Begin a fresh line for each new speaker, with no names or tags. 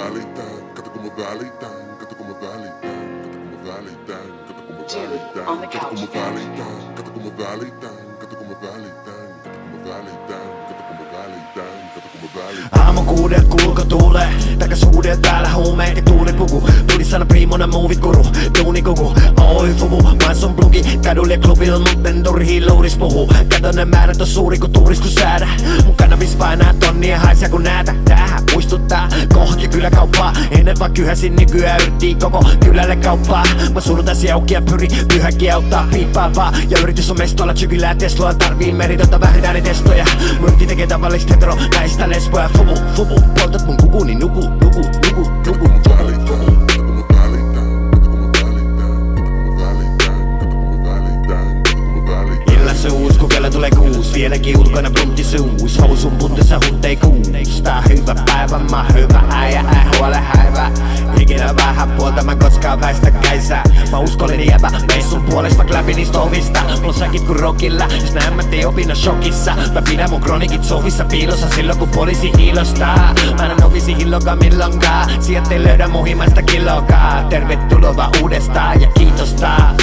välitän, kato kun mä välitän, kato kun mä välitän, kato kun mä välitän, kato kun mä välitän,
On the
kato kun mä
couch.
välitän, kato kun mä välitän, kato kun mä välitän, kato kun mä välitän, kato kun mä välitän, kato kun mä välitän.
Aamu 6 kulko tuulee, takasuudel päällä huumeet ja tuulipuku. Tulissana priimona muovikuru, duunikuku. Oi fumu, mä sun plugi, kadulle klubilla mut en turhiin luuris puhuu. Kato ne määrät on suuri ku tuuris ku säädä. Mun kannabis painaa tonnia haisia kun näätä. Tähän muistuttaa kohti kyläkauppaa. Ennen vaan kyhäsin nykyään yrtii koko kylälle kauppaa. Mä sunnutais jaukia pyri, pyhäkin auttaa piippaa vaan. Ja yritys on mestoilla tsykillä Tesloa tarvii meritonta vähintään testoja. Myrti tekee tavallista hetero, näistä lesboja. Fumu, fumu, poltat mun kukuni, nuku, nuku, nuku, nuku. Illasuus, kun kello tulee kuus. Vieläkin ulkona bunttisuus. Housun puntissa huttei kuus. Tää hyvä päivä, mä hyvä äijä, ei huole häivä. Ikinä vähän puolta, mä koskaan väistä käisää. Mä uskollinen jäbä, meis sun puolesta vaikka läpi niistä ovista. Mulla säkit kun rockilla, jos näen mä teen opinnon shokissa. Mä pidän mun kronikit sovissa piilossa silloin kun poliisi hiilostaa. Mä en novisi hilloka milloinkaan, sieltä ei löydä muhimaista kilokaa. Tervetuloa vaan uudestaan ja kiitostaa.